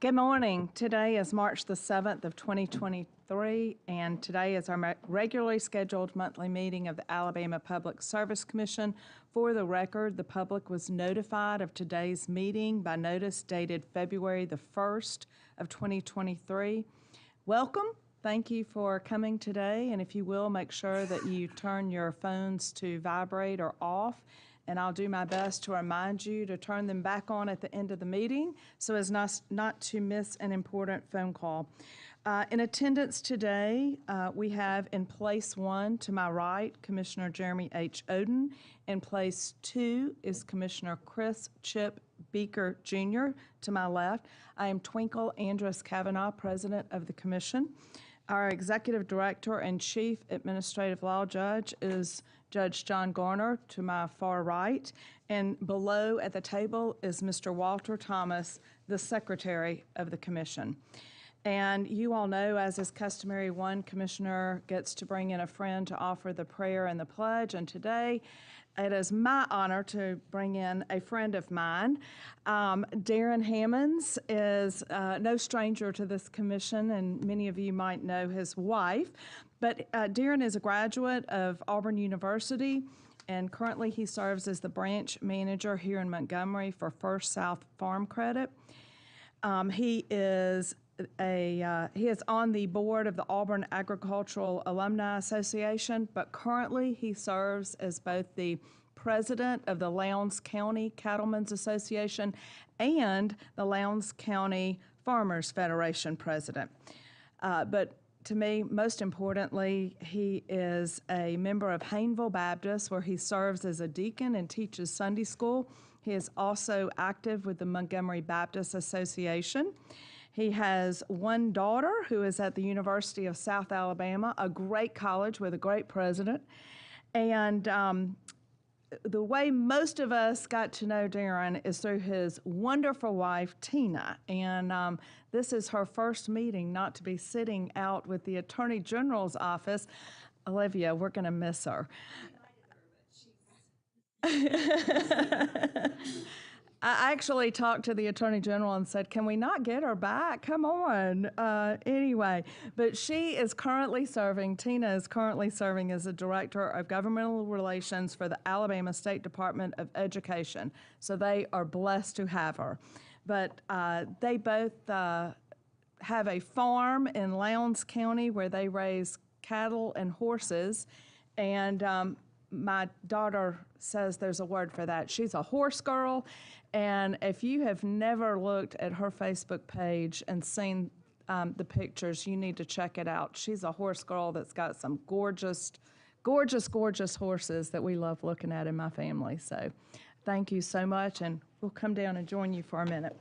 Good morning. Today is March the 7th of 2023, and today is our regularly scheduled monthly meeting of the Alabama Public Service Commission. For the record, the public was notified of today's meeting by notice dated February the 1st of 2023. Welcome. Thank you for coming today, and if you will, make sure that you turn your phones to vibrate or off, and I'll do my best to remind you to turn them back on at the end of the meeting so as not to miss an important phone call. In attendance today, we have in place 1 to my right, Commissioner Jeremy H. Oden. In place 2 is Commissioner Chris Chip Beaker Jr. To my left. I am Twinkle Andress Kavanaugh, President of the Commission. Our Executive Director and Chief Administrative Law Judge is Judge John Garner to my far right, and below at the table is Mr. Walter Thomas, the Secretary of the Commission. And you all know, as is customary, one commissioner gets to bring in a friend to offer the prayer and the pledge, and today it is my honor to bring in a friend of mine. Darren Hammonds is no stranger to this commission, and many of you might know his wife. But Darren is a graduate of Auburn University, and currently he serves as the branch manager here in Montgomery for First South Farm Credit. He is on the board of the Auburn Agricultural Alumni Association, but currently he serves as both the president of the Lowndes County Cattlemen's Association and the Lowndes County Farmers Federation president. But to me, most importantly, he is a member of Hayneville Baptist, where he serves as a deacon and teaches Sunday school. He is also active with the Montgomery Baptist Association. He has one daughter who is at the University of South Alabama, a great college with a great president. And the way most of us got to know Darren is through his wonderful wife, Tina. And this is her first meeting not to be sitting out with the Attorney General's office. Olivia, we're going to miss her. I actually talked to the Attorney General and said, can we not get her back? Come on. Anyway, but Tina is currently serving as the Director of Governmental Relations for the Alabama State Department of Education. So they are blessed to have her. But they both have a farm in Lowndes County where they raise cattle and horses. And my daughter says there's a word for that. She's a horse girl. And if you have never looked at her Facebook page and seen the pictures, you need to check it out. She's a horse girl that's got some gorgeous, gorgeous, gorgeous horses that we love looking at in my family. So thank you so much, and we'll come down and join you for a minute.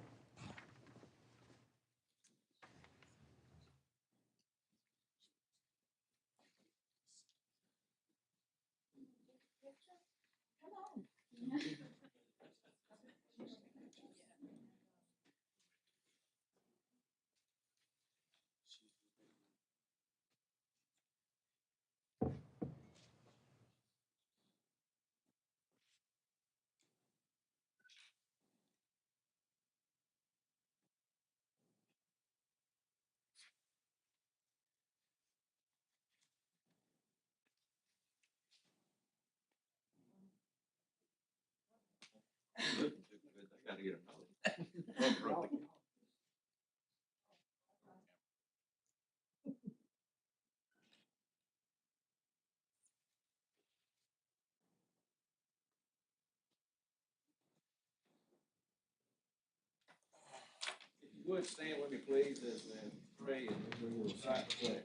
Would stand with me, please, as we pray and we will recite the pledge.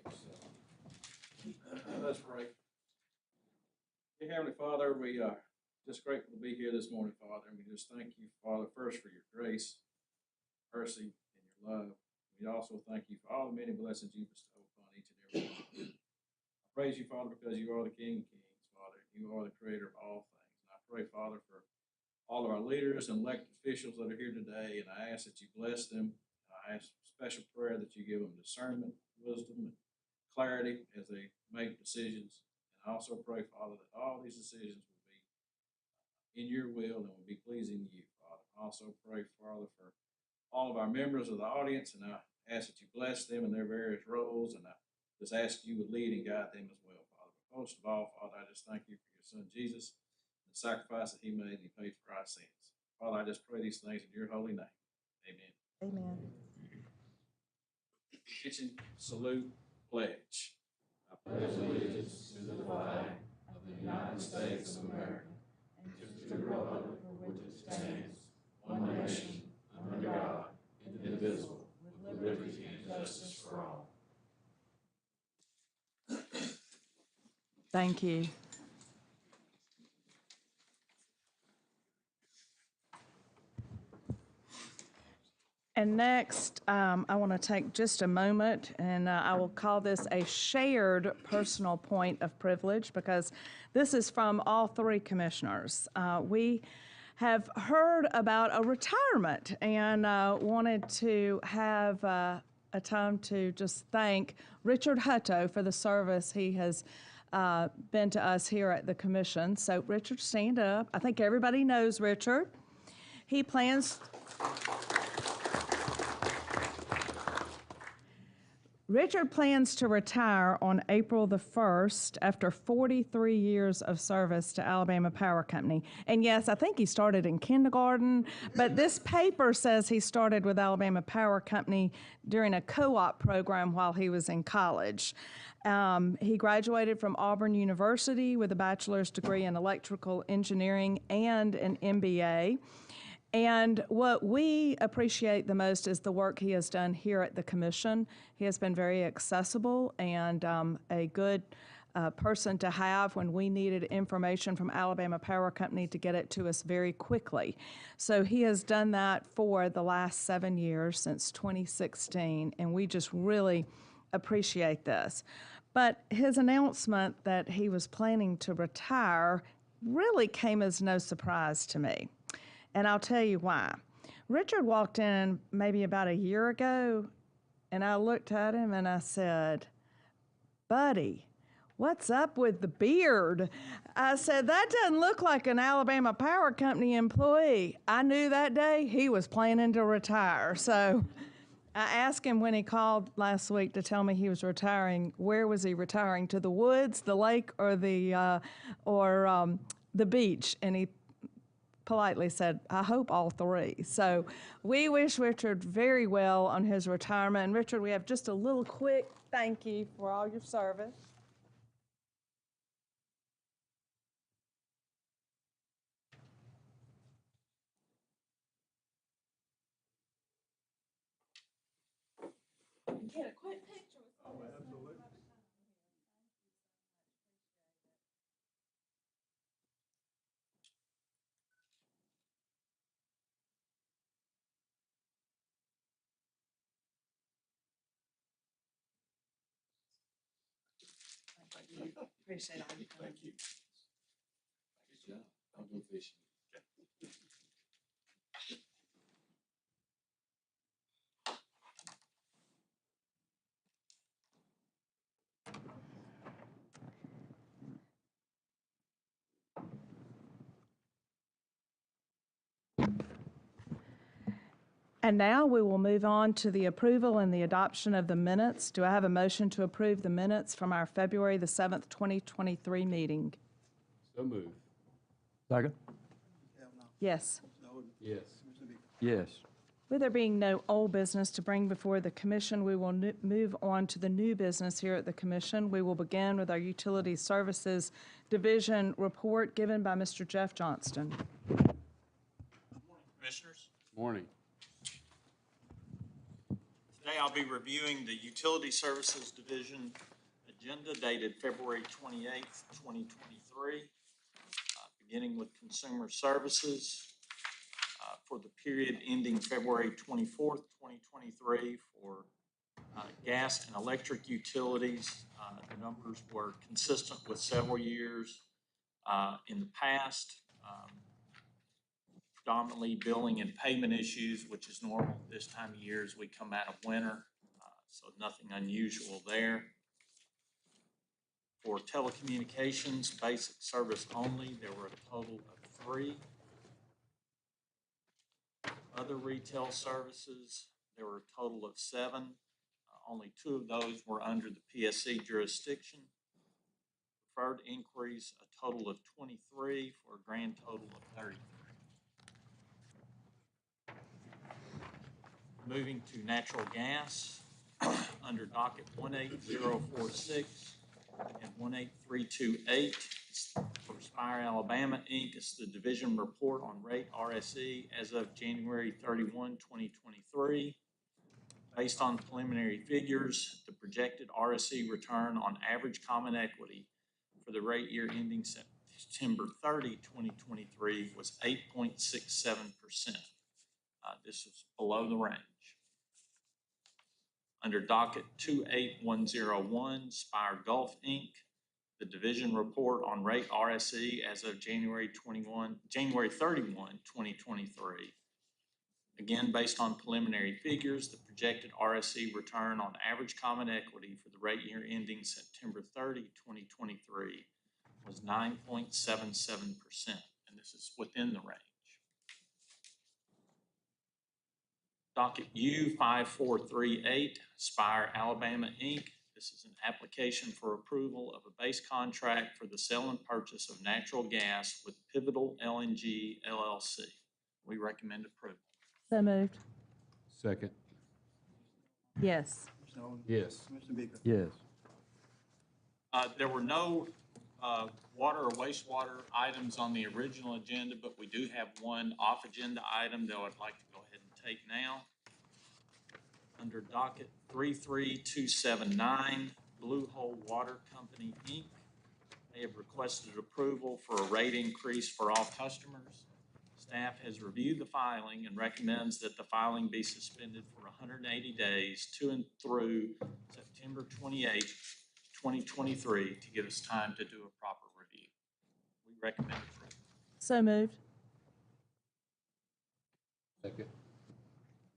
Let's pray. Dear Heavenly Father, we are just grateful to be here this morning, Father, and we just thank you, Father, first for your grace, mercy, and your love. We also thank you for all the many blessings you bestow upon each and every one of us. I praise you, Father, because you are the King of Kings, Father. You are the creator of all things. And I pray, Father, for all of our leaders and elected officials that are here today, and I ask that you bless them. I ask special prayer that you give them discernment, wisdom, and clarity as they make decisions. And I also pray, Father, that all these decisions will be in your will and will be pleasing to you, Father. I also pray, Father, for all of our members of the audience, and I ask that you bless them in their various roles, and I just ask you would lead and guide them as well, Father. But most of all, Father, I just thank you for your son Jesus, the sacrifice that he made, and he paid for our sins. Father, I just pray these things in your holy name. Amen. Amen. Kitchen salute pledge. I pledge allegiance to the flag of the United States of America and to the republic for which it stands, one nation, under God, indivisible, with liberty and justice for all. Thank you. And next, I want to take just a moment, and I will call this a shared personal point of privilege because this is from all three commissioners. We have heard about a retirement and wanted to have a time to just thank Richard Hutto for the service he has been to us here at the commission. So, Richard, stand up. I think everybody knows Richard. He plans. Richard plans to retire on April the 1st after 43 years of service to Alabama Power Company. And yes, I think he started in kindergarten, but this paper says he started with Alabama Power Company during a co-op program while he was in college. He graduated from Auburn University with a bachelor's degree in electrical engineering and an MBA. And what we appreciate the most is the work he has done here at the commission. He has been very accessible and a good person to have when we needed information from Alabama Power Company to get it to us very quickly. So he has done that for the last 7 years, since 2016, and we just really appreciate this. But his announcement that he was planning to retire really came as no surprise to me. And I'll tell you why. Richard walked in maybe about a year ago, and I looked at him and I said, "Buddy, what's up with the beard?" I said, "That doesn't look like an Alabama Power Company employee." I knew that day he was planning to retire. So I asked him when he called last week to tell me he was retiring, where was he retiring? To the woods, the lake, or the beach? And he politely said, "I hope all three." So we wish Richard very well on his retirement. And Richard, we have just a little quick thank you for all your service. Get a quick picture. Oh, absolutely. Appreciate all you coming. Thank you. Good job. I'll go fishing. And now we will move on to the approval and the adoption of the minutes. Do I have a motion to approve the minutes from our February the 7th, 2023 meeting? So moved. Second? Yes. Yes. Yes. With there being no old business to bring before the commission, we will move on to the new business here at the commission. We will begin with our Utility Services Division report given by Mr. Jeff Johnston. Good morning, Commissioners. Morning. Today I'll be reviewing the Utility Services Division agenda dated February 28th, 2023, beginning with Consumer Services for the period ending February 24th, 2023 for gas and electric utilities. The numbers were consistent with several years in the past. Predominantly billing and payment issues, which is normal this time of year as we come out of winter, so nothing unusual there. For telecommunications, basic service only, there were a total of 3. other retail services, there were a total of 7. Only 2 of those were under the PSC jurisdiction. Referred inquiries, a total of 23 for a grand total of 33. Moving to natural gas, under docket 18046 and 18328, for Spire, Alabama, Inc., it's the division report on rate RSE as of January 31, 2023. Based on preliminary figures, the projected RSE return on average common equity for the rate year ending September 30, 2023 was 8.67%. This is below the range. Under docket 28101, Spire Gulf, Inc., the division report on rate RSE as of January 31, 2023. Again, based on preliminary figures, the projected RSE return on average common equity for the rate year ending September 30, 2023 was 9.77%, and this is within the range. Docket U5438, Spire, Alabama, Inc. This is an application for approval of a base contract for the sale and purchase of natural gas with Pivotal LNG LLC. We recommend approval. So moved. Second. Yes. Mr. Oden? Yes. Commissioner Beaver? Yes. There were no water or wastewater items on the original agenda, but we do have one off-agenda item that I'd like to go ahead and take now. Under docket 33279, Blue Hole Water Company, Inc. They have requested approval for a rate increase for all customers. Staff has reviewed the filing and recommends that the filing be suspended for 180 days to and through September 28, 2023 to give us time to do a proper review. We recommend approval. So moved. Second.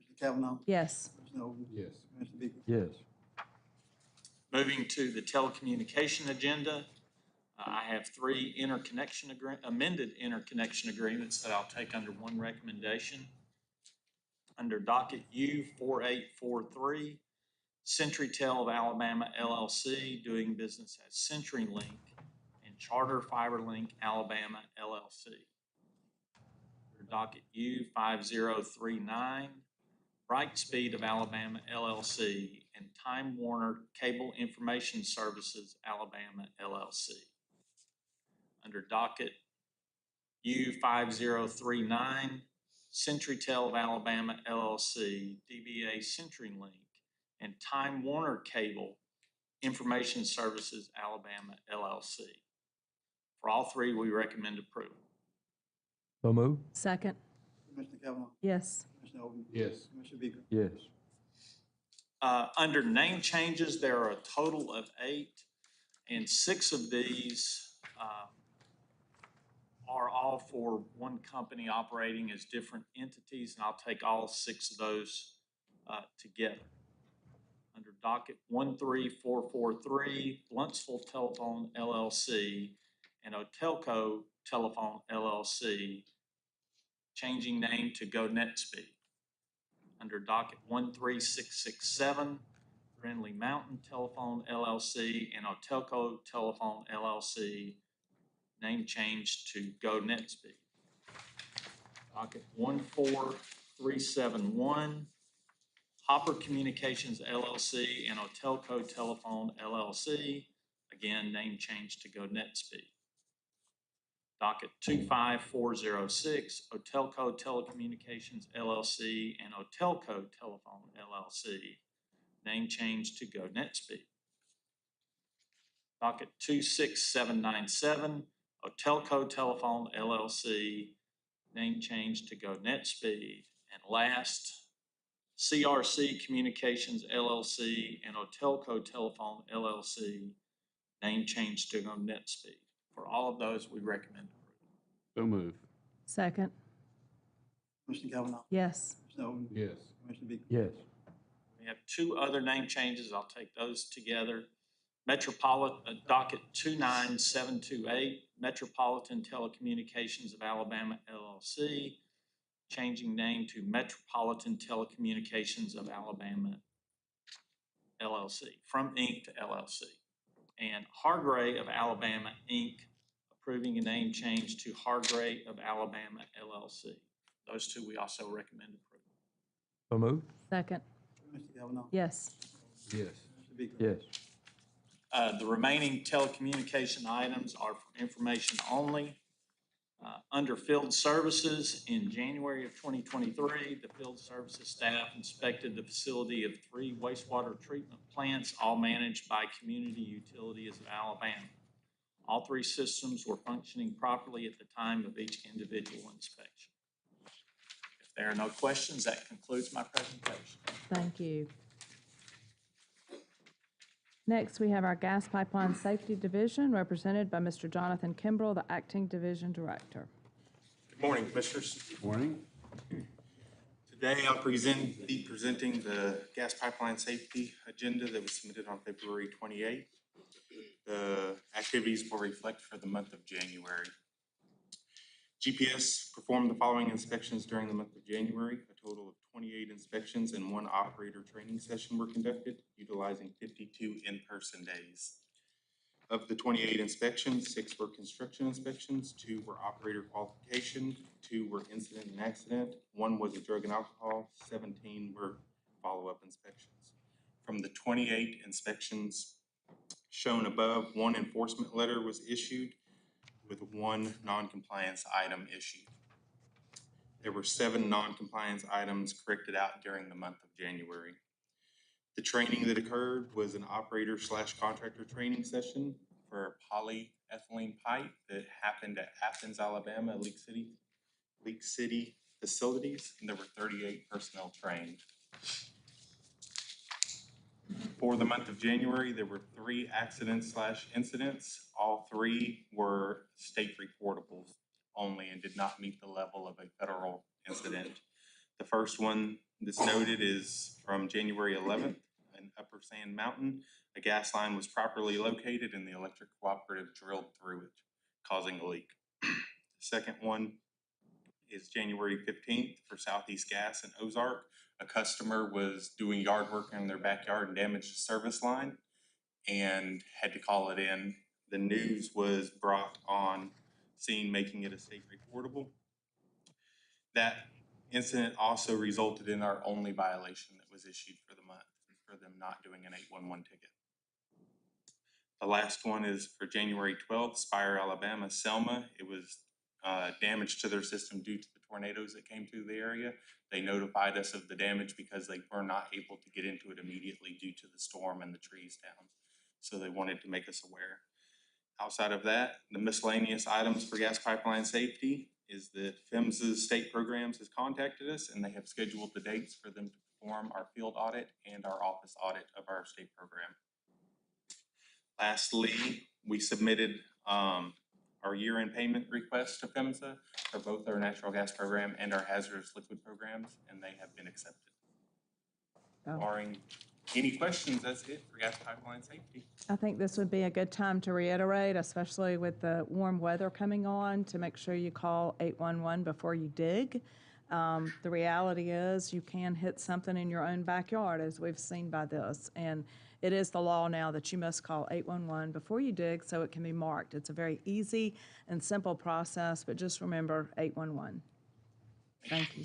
Mr. Kavanaugh? Yes. Mr. Oden? Yes. Commissioner Beaver? Yes. Moving to the telecommunication agenda, I have 3 amended interconnection agreements that I'll take under one recommendation. Under docket U4843, CenturyTel of Alabama LLC, doing business as CenturyLink, and Charter FiberLink Alabama LLC. Under docket U5039, Brightspeed of Alabama LLC, and Time Warner Cable Information Services Alabama LLC. Under docket U5039, CenturyTel of Alabama LLC, DBA CenturyLink, and Time Warner Cable Information Services Alabama LLC. For all 3, we recommend approval. So moved. Second. Commissioner Kavanaugh? Yes. Commissioner Oden? Yes. Commissioner Beaver? Yes. Under name changes, there are a total of 8, and 6 of these are all for one company operating as different entities, and I'll take all 6 of those together. Under docket 13443, Bluntsville Telephone LLC and Otelco Telephone LLC, changing name to Go NetSpeed. Under docket 13667, Friendly Mountain Telephone LLC and Otelco Telephone LLC, name change to Go NetSpeed. Docket 14371, Hopper Communications LLC and Otelco Telephone LLC, again, name change to Go NetSpeed. Docket 25406, Otelco Telecommunications LLC and Otelco Telephone LLC, name change to Go NetSpeed. Docket 26797, Otelco Telephone LLC, name change to Go NetSpeed. And last, CRC Communications LLC and Otelco Telephone LLC, name change to Go NetSpeed. For all of those, we recommend approval. So moved. Second. Commissioner Kavanaugh? Yes. Mr. Oden? Yes. Commissioner Beaver? Yes. We have 2 other name changes. I'll take those together. Docket 29728, Metropolitan Telecommunications of Alabama LLC, changing name to Metropolitan Telecommunications of Alabama LLC, from Inc. to LLC. And Hargray of Alabama Inc., approving a name change to Hargray of Alabama LLC. Those two we also recommend approval. So moved. Second. Mr. Kavanaugh. Yes. Yes. Mr. Beagle. Yes. The remaining telecommunication items are for information only. Under field services, in January of 2023, the field services staff inspected the facility of 3 wastewater treatment plants, all managed by Community Utilities of Alabama. All 3 systems were functioning properly at the time of each individual inspection. If there are no questions, that concludes my presentation. Thank you. Next, we have our Gas Pipeline Safety Division, represented by Mr. Jonathan Kimbrell, the Acting Division Director. Good morning, Commissioners. Morning. Today I'll be presenting the gas pipeline safety agenda that was submitted on February 28th. The activities will reflect for the month of January. GPS performed the following inspections during the month of January. A total of 28 inspections and 1 operator training session were conducted, utilizing 52 in-person days. Of the 28 inspections, 6 were construction inspections, 2 were operator qualification, 2 were incident and accident, 1 was a drug and alcohol, 17 were follow-up inspections. From the 28 inspections shown above, 1 enforcement letter was issued with 1 non-compliance item issued. There were 7 non-compliance items corrected out during the month of January. The training that occurred was an operator/contractor training session for a polyethylene pipe that happened at Athens, Alabama, Leak City facilities, and there were 38 personnel trained. For the month of January, there were 3 accidents/incidents. All 3 were state reportables only and did not meet the level of a federal incident. The first one that's noted is from January 11th in Upper Sand Mountain. A gas line was properly located and the electric cooperative drilled through it, causing a leak. The second one is January 15th for Southeast Gas in Ozark. A customer was doing yard work in their backyard and damaged the service line and had to call it in. The news was brought on scene, making it a state reportable. That incident also resulted in our only violation that was issued for the month, for them not doing an 811 ticket. The last one is for January 12th, Spire, Alabama, Selma. It was damage to their system due to the tornadoes that came through the area. They notified us of the damage because they were not able to get into it immediately due to the storm and the trees down. So they wanted to make us aware. Outside of that, the miscellaneous items for gas pipeline safety is that PHMSA's state programs has contacted us and they have scheduled the dates for them to perform our field audit and our office audit of our state program. Lastly, we submitted our year-end payment request to PHMSA for both our natural gas program and our hazardous liquid programs, and they have been accepted. Oh. Barring any questions, that's it for gas pipeline safety. I think this would be a good time to reiterate, especially with the warm weather coming on, to make sure you call 811 before you dig. The reality is you can hit something in your own backyard, as we've seen by this. And it is the law now that you must call 811 before you dig so it can be marked. It's a very easy and simple process, but just remember 811. Thank you.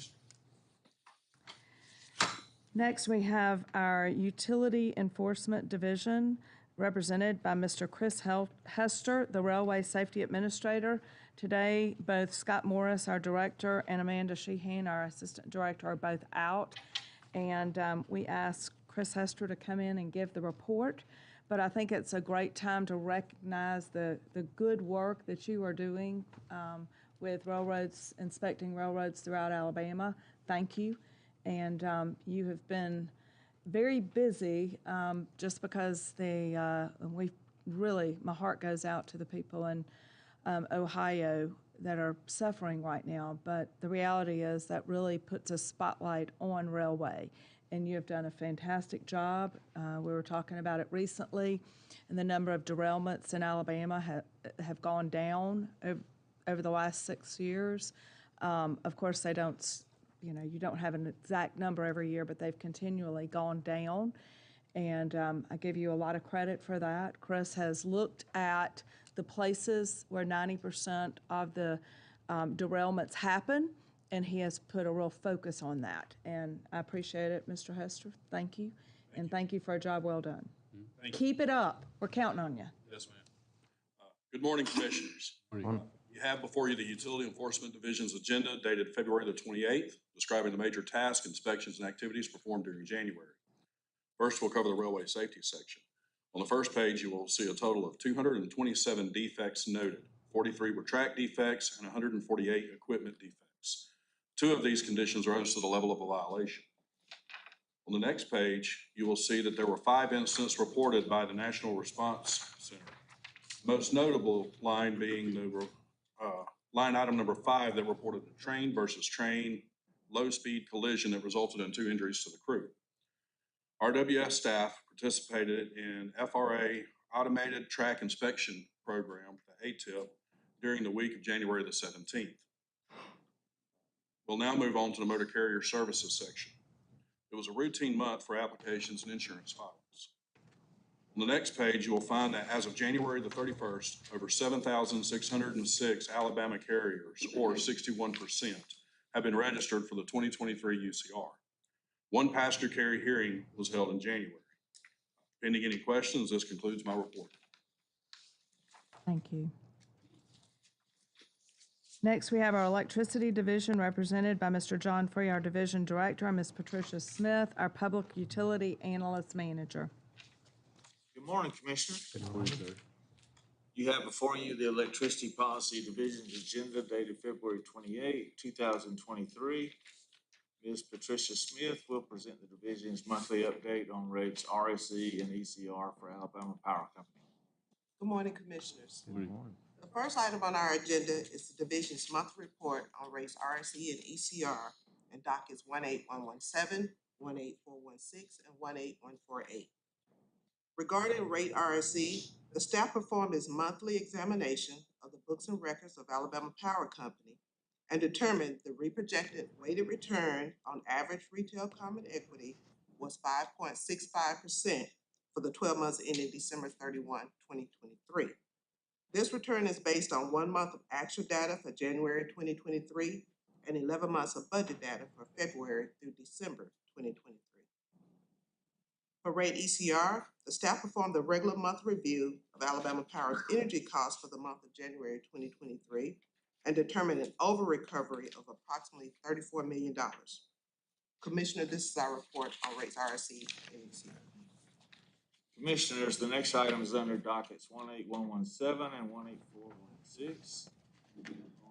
Next, we have our Utility Enforcement Division, represented by Mr. Chris Hester, the Railway Safety Administrator. Today, both Scott Morris, our Director, and Amanda Sheehan, our Assistant Director, are both out. And we asked Chris Hester to come in and give the report. But I think it's a great time to recognize the good work that you are doing with railroads, inspecting railroads throughout Alabama. Thank you. And you have been very busy just because we really, my heart goes out to the people in Ohio that are suffering right now. But the reality is that really puts a spotlight on railway. And you have done a fantastic job. We were talking about it recently, and the number of derailments in Alabama have gone down over the last 6 years. Of course, they don't you don't have an exact number every year, but they've continually gone down. And I give you a lot of credit for that. Chris has looked at the places where 90% of the derailments happen, and he has put a real focus on that. And I appreciate it, Mr. Hester. Thank you. And thank you for a job well done. Thank you. Keep it up. We're counting on you. Yes, ma'am. Good morning, Commissioners. Morning. You have before you the Utility Enforcement Division's agenda dated February the 28th, describing the major tasks, inspections, and activities performed during January. First, we'll cover the railway safety section. On the first page, you will see a total of 227 defects noted. 43 were track defects and 148 equipment defects. 2 of these conditions rose to the level of a violation. On the next page, you will see that there were 5 incidents reported by the National Response Center. Most notable line being the line item number 5 that reported a train versus train low-speed collision that resulted in 2 injuries to the crew. RWS staff participated in FRA Automated Track Inspection Program, the ATIP, during the week of January the 17th. We'll now move on to the motor carrier services section. It was a routine month for applications and insurance filings. On the next page, you will find that as of January the 31st, over 7,606 Alabama carriers, or 61%, have been registered for the 2023 UCR. 1 passenger carry hearing was held in January. Pending any questions, this concludes my report. Thank you. Next, we have our Electricity Division represented by Mr. John Free, our Division Director, and Ms. Patricia Smith, our Public Utility Analyst Manager. Good morning, Commissioner. Good morning, sir. You have before you the Electricity Policy Division's agenda dated February 28, 2023. Ms. Patricia Smith will present the division's monthly update on rates RSE and ECR for Alabama Power Company. Good morning, Commissioners. Good morning. The first item on our agenda is the division's monthly report on rates RSE and ECR and dockets 18117, 18416, and 18148. Regarding rate RSE, the staff performed its monthly examination of the books and records of Alabama Power Company and determined the reprojected weighted return on average retail common equity was 5.65% for the 12 months ending December 31, 2023. This return is based on 1 month of actual data for January 2023 and 11 months of budget data for February through December 2023. For rate ECR, the staff performed a regular month review of Alabama Power's energy costs for the month of January 2023 and determined an over-recovery of approximately $34 million. Commissioner, this is our report on rates RSE and ECR. Commissioners, the next item is under dockets 18117 and 18416.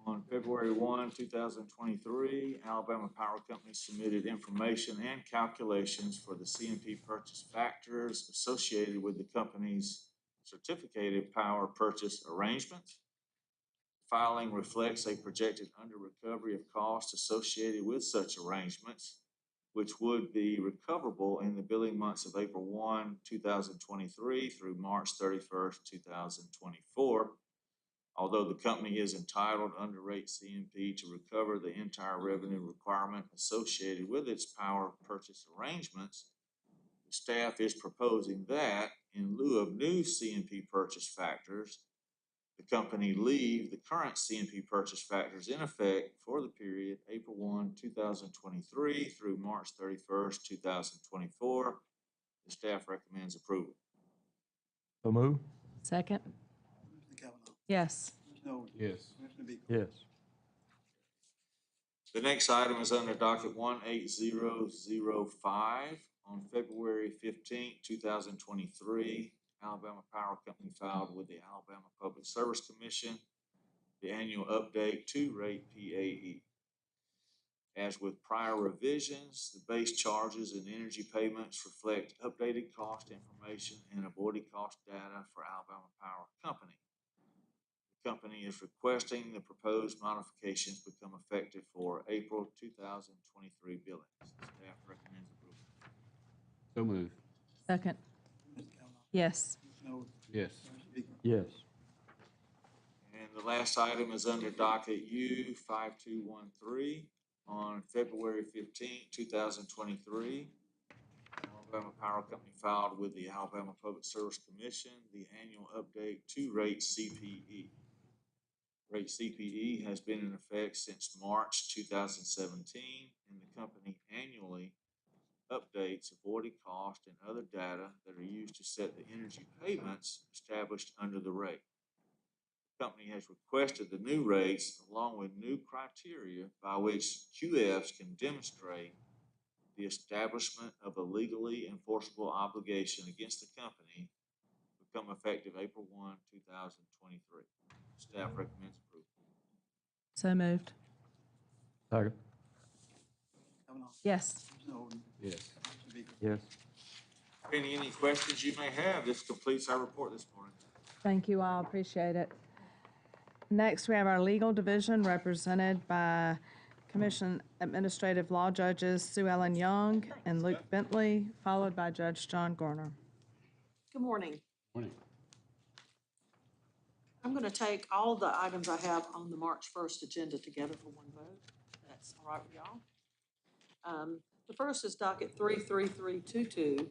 On February 1, 2023, Alabama Power Company submitted information and calculations for the CMP purchase factors associated with the company's certificated power purchase arrangements. Filing reflects a projected under-recovery of costs associated with such arrangements, which would be recoverable in the billing months of April 1, 2023 through March 31st, 2024. Although the company is entitled under rate CMP to recover the entire revenue requirement associated with its power purchase arrangements, the staff is proposing that, in lieu of new CMP purchase factors, the company leave the current CMP purchase factors in effect for the period April 1, 2023 through March 31st, 2024. The staff recommends approval. So move. Second? Commissioner Cavanaugh. Yes. Commissioner Owen. Yes. Commissioner Beagle. Yes. The next item is under docket 18005. On February 15, 2023, Alabama Power Company filed with the Alabama Public Service Commission the annual update to rate PAE. As with prior revisions, the base charges and energy payments reflect updated cost information and avoided cost data for Alabama Power Company. The company is requesting the proposed modifications become effective for April 2023 billings. Staff recommends approval. So moved. Second? Commissioner Cavanaugh. Yes. Commissioner Owen. Yes. Commissioner Beagle. Yes. And the last item is under docket U 5213. On February 15, 2023, Alabama Power Company filed with the Alabama Public Service Commission the annual update to rate CPE. Rate CPE has been in effect since March 2017, and the company annually updates avoided cost and other data that are used to set the energy payments established under the rate. The company has requested the new rates along with new criteria by which QFs can demonstrate the establishment of a legally enforceable obligation against the company become effective April 1, 2023. Staff recommends approval. So moved. Second. Kavanaugh. Yes. Commissioner Oden. Yes. Commissioner Beagle. Yes. Any questions you may have, this completes our report this morning. Thank you all, appreciate it. Next, we have our legal division represented by Commission Administrative Law Judges Sue Ellen Young and Luke Bentley, followed by Judge John Gorner. Good morning. Morning. I'm going to take all the items I have on the March 1st agenda together for one vote. That's all right with y'all. The first is docket 33322.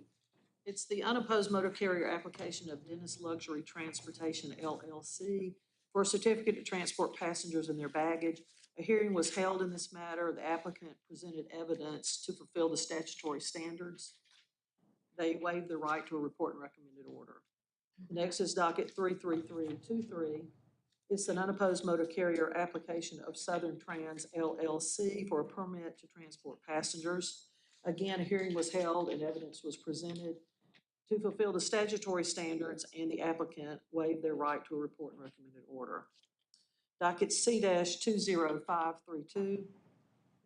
It's the unopposed motor carrier application of Dennis Luxury Transportation LLC for a certificate to transport passengers and their baggage. A hearing was held in this matter. The applicant presented evidence to fulfill the statutory standards. They waived the right to a report and recommended order. The next is docket 33323. It's an unopposed motor carrier application of Southern Trans LLC for a permit to transport passengers. Again, a hearing was held and evidence was presented to fulfill the statutory standards, and the applicant waived their right to a report and recommended order. Docket C-20532,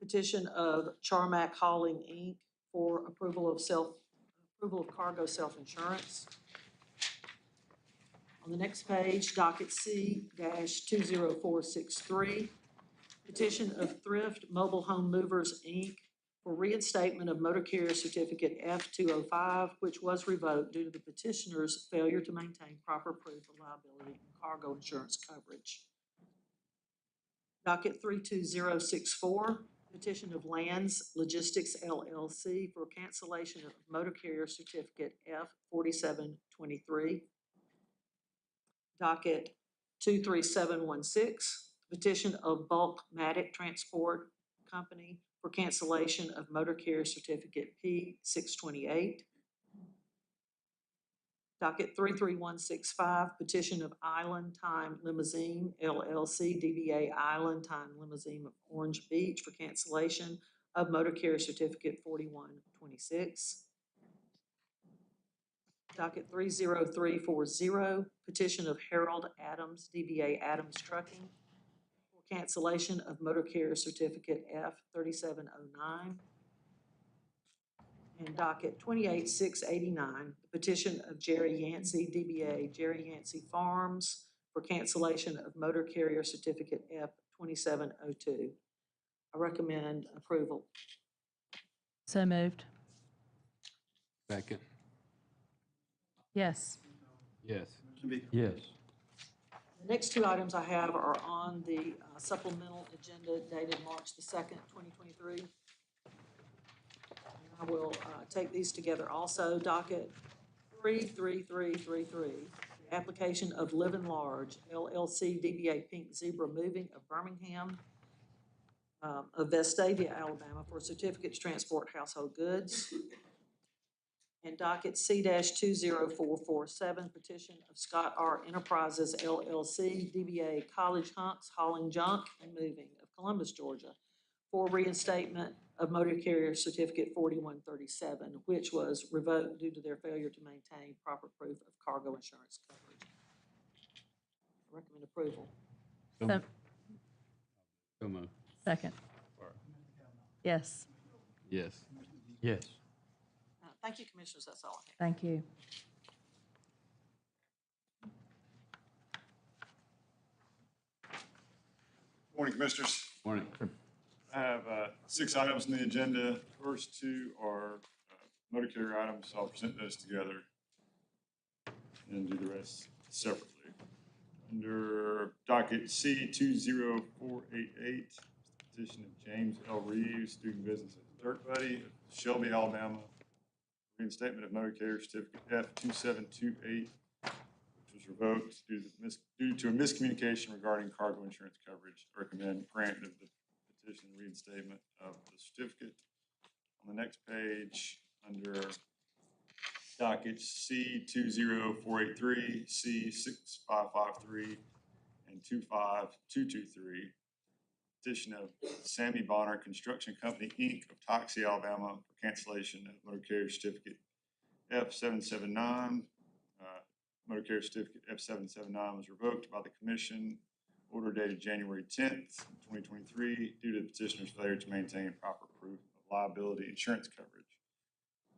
petition of Charmac Hauling, Inc. for approval of cargo self-insurance. On the next page, docket C-20463, petition of Thrift Mobile Home Movers, Inc. for reinstatement of motor carrier certificate F-205, which was revoked due to the petitioner's failure to maintain proper proof of liability and cargo insurance coverage. Docket 32064, petition of Lands Logistics LLC for cancellation of motor carrier certificate F-4723. Docket 23716, petition of Bulk Matic Transport Company for cancellation of motor carrier certificate P-628. Docket 33165, petition of Island Time Limousine LLC, DBA Island Time Limousine of Orange Beach for cancellation of motor carrier certificate 4126. Docket 30340, petition of Harold Adams, DBA Adams Trucking for cancellation of motor carrier certificate F-3709. And docket 28689, the petition of Jerry Yancey, DBA Jerry Yancey Farms for cancellation of motor carrier certificate F-2702. I recommend approval. So moved. Second. Yes. Yes. Commissioner Beagle. Yes. The next two items I have are on the supplemental agenda dated March the 2nd, 2023. I will take these together also. Docket 33333, the application of Living Large LLC, DBA Pink Zebra Moving of Birmingham, of Vestavia, Alabama, for a certificate to transport household goods. And docket C-20447, petition of Scott R. Enterprises LLC, DBA College Hunks Hauling Junk and Moving of Columbus, Georgia, for reinstatement of motor carrier certificate 4137, which was revoked due to their failure to maintain proper proof of cargo insurance coverage. I recommend approval. So, So moved. second. Yes. Yes. Yes. Thank you, Commissioners. That's all I have. Thank you. Morning, Commissioners. Morning. I have 6 items on the agenda. First 2 are motor carrier items, so I'll present those together and do the rest separately. Under docket C-20488, petition of James L. Reeves doing business as Dirt Buddy of Shelby, Alabama. Reinstatement of motor carrier certificate F2728, which was revoked due to a miscommunication regarding cargo insurance coverage. Recommend grant of the petition reinstatement of the certificate. On the next page, under docket C20483, C6553, and 25223, petition of Sammy Bonner Construction Company, Inc. of Toxie, Alabama, for cancellation of motor carrier certificate F779. Motor carrier certificate F779 was revoked by the commission, order dated January 10th, 2023, due to the petitioner's failure to maintain proper proof of liability insurance coverage.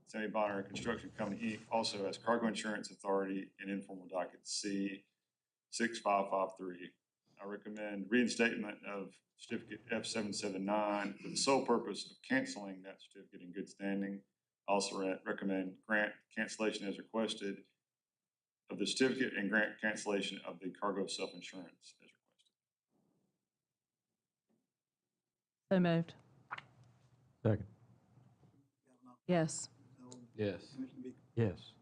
Sammy Bonner Construction Company, Inc. also has cargo insurance authority in informal docket C6553. I recommend reinstatement of certificate F779 for the sole purpose of canceling that certificate in good standing. Also recommend grant cancellation as requested of the certificate and grant cancellation of the cargo self-insurance as requested. So moved. Second. Kavanaugh, Yes. Ms. Oden, Yes. Commissioner Bieber. Yes.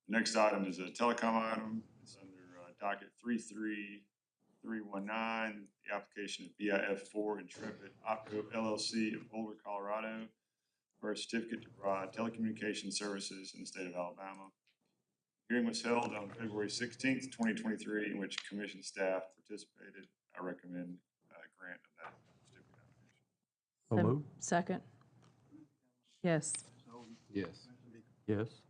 Next item is a telecom item. It's under docket 33319, the application of BIF4 Intrepid Opco LLC of Boulder, Colorado, for a certificate to provide telecommunications services in the state of Alabama. Hearing was held on February 16th, 2023, in which commission staff participated. I recommend grant of that certificate application. So moved. Second. Yes. Ms. Oden, Yes. Commissioner Bieber. Yes.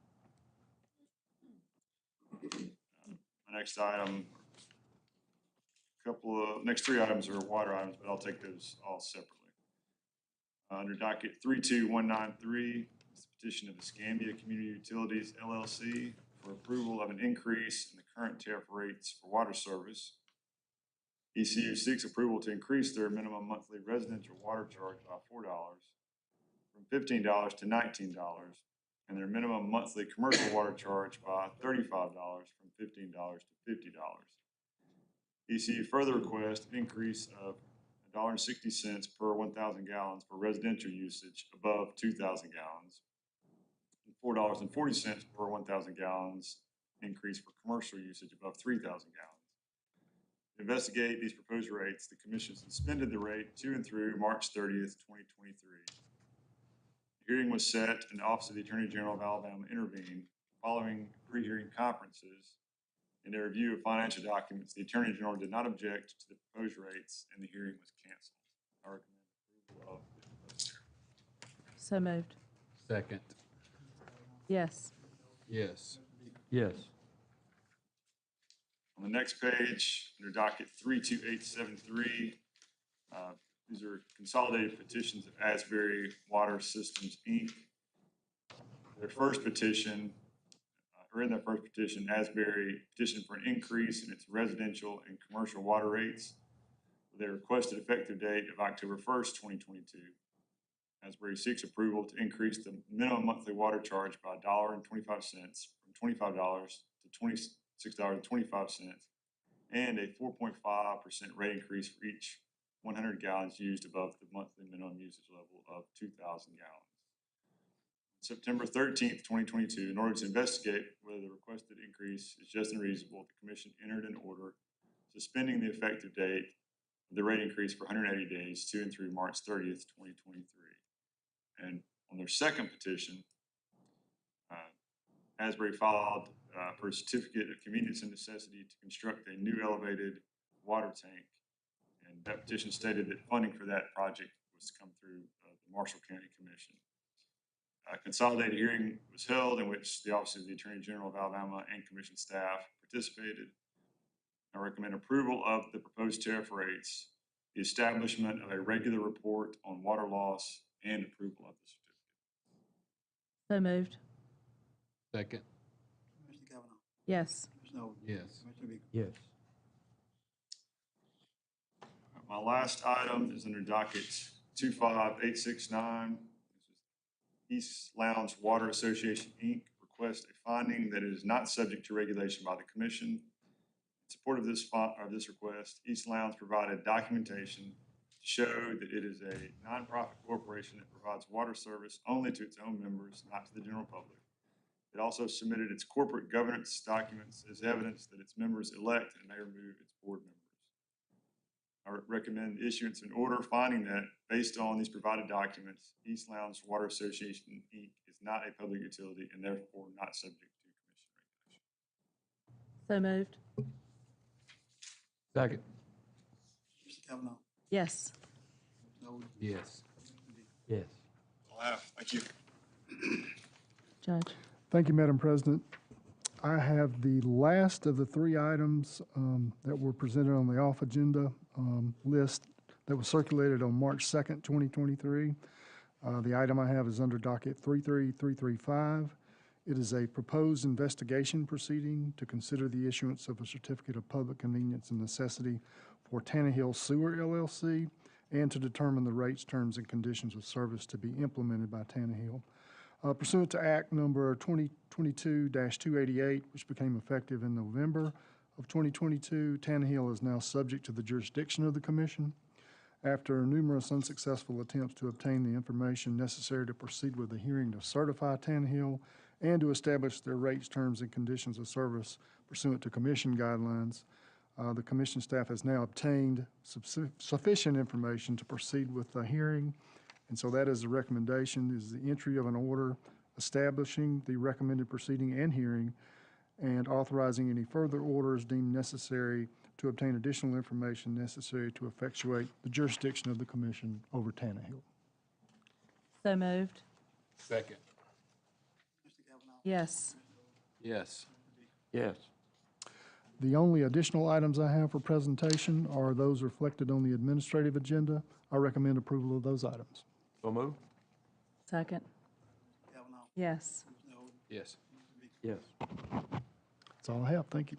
My next item, next three items are water items, but I'll take those all separately. Under docket 32193, it's the petition of Escambia Community Utilities LLC for approval of an increase in the current tariff rates for water service. ECU seeks approval to increase their minimum monthly residential water charge by $4 from $15 to $19, and their minimum monthly commercial water charge by $35 from $15 to $50. ECU further requests an increase of $1.60 per 1,000 gallons for residential usage above 2,000 gallons, and $4.40 per 1,000 gallons increase for commercial usage above 3,000 gallons. To investigate these proposed rates, the commission suspended the rate to and through March 30th, 2023. The hearing was set and the Office of the Attorney General of Alabama intervened. Following pre-hearing conferences and a review of financial documents, the Attorney General did not object to the proposed rates and the hearing was canceled. I recommend approval of the proposed tariff. So moved. Second. Yes. Yes. Yes. On the next page, under docket 32873, these are consolidated petitions of Asbury Water Systems, Inc. Their first petition, or in their first petition, Asbury petitioned for an increase in its residential and commercial water rates with a requested effective date of October 1st, 2022. Asbury seeks approval to increase the minimum monthly water charge by $1.25 from $25 to $26.25, and a 4.5% rate increase for each 100 gallons used above the monthly minimum usage level of 2,000 gallons. September 13th, 2022, in order to investigate whether the requested increase is just and reasonable, the commission entered an order suspending the effective date of the rate increase for 180 days to and through March 30th, 2023. And on their second petition, Asbury filed for a certificate of convenience and necessity to construct a new elevated water tank. And that petition stated that funding for that project was to come through the Marshall County Commission. A consolidated hearing was held in which the Office of the Attorney General of Alabama and commission staff participated. I recommend approval of the proposed tariff rates, the establishment of a regular report on water loss, and approval of the certificate. So moved. Second. Commissioner Kavanaugh, Yes. Commissioner Oden, Yes. Commissioner Bieber. Yes. My last item is under docket 25869. This is East Lounge Water Association, Inc. requests a finding that it is not subject to regulation by the commission. In support of this request, East Lounge provided documentation to show that it is a nonprofit corporation that provides water service only to its own members, not to the general public. It also submitted its corporate governance documents as evidence that its members elect and may remove its board members. I recommend the issuance of an order finding that, based on these provided documents, East Lowndes Water Association, Inc. is not a public utility and therefore not subject to commission regulation. So moved. Second. Mr. Kavanaugh. Yes. Mr. Oden. Yes. Yes. All I have, thank you. Judge. Thank you, Madam President. I have the last of the three items that were presented on the off agenda list that was circulated on March 2nd, 2023. The item I have is under docket 33335. It is a proposed investigation proceeding to consider the issuance of a certificate of public convenience and necessity for Tannehill Sewer LLC and to determine the rates, terms, and conditions of service to be implemented by Tannehill. Pursuant to Act Number 2022-288, which became effective in November of 2022, Tannehill is now subject to the jurisdiction of the Commission. After numerous unsuccessful attempts to obtain the information necessary to proceed with a hearing to certify Tannehill and to establish their rates, terms, and conditions of service pursuant to Commission guidelines, the Commission staff has now obtained sufficient information to proceed with the hearing. And so that is the recommendation, is the entry of an order establishing the recommended proceeding and hearing and authorizing any further orders deemed necessary to obtain additional information necessary to effectuate the jurisdiction of the Commission over Tannehill. So moved. Second. Mr. Kavanaugh. Yes. Yes. Yes. The only additional items I have for presentation are those reflected on the administrative agenda. I recommend approval of those items. So moved. Second. Mr. Kavanaugh. Yes. Mr. Oden. Yes. Mr. Beasley. Yes. That's all I have. Thank you.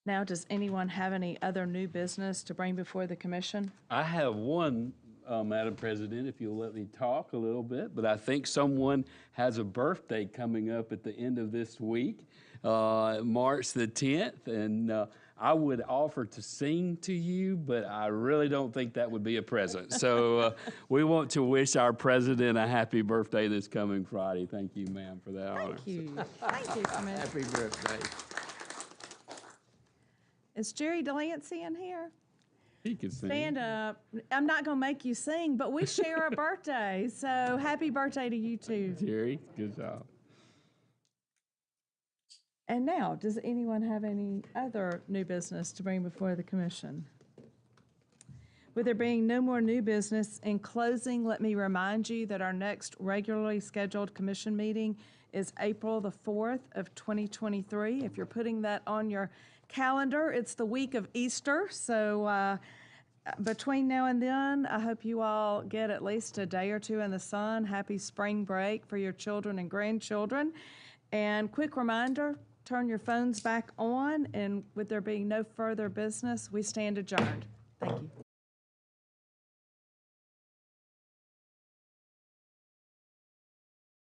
Now, does anyone have any other new business to bring before the commission? I have one, Madam President, if you'll let me talk a little bit, but I think someone has a birthday coming up at the end of this week, March the 10th, and I would offer to sing to you, but I really don't think that would be a present. So we want to wish our president a happy birthday this coming Friday. Thank you, ma'am, for that honor. Thank you. Thank you, Commissioner. Happy birthday. Is Jerry Delancey in here? He can sing. Stand up. I'm not going to make you sing, but we share a birthday. So happy birthday to you too. Jerry, good job. And now, does anyone have any other new business to bring before the commission? With there being no more new business, in closing, let me remind you that our next regularly scheduled commission meeting is April the 4th of 2023. If you're putting that on your calendar, it's the week of Easter. So between now and then, I hope you all get at least a day or two in the sun. Happy spring break for your children and grandchildren. And quick reminder, turn your phones back on, and with there being no further business, we stand adjourned. Thank you.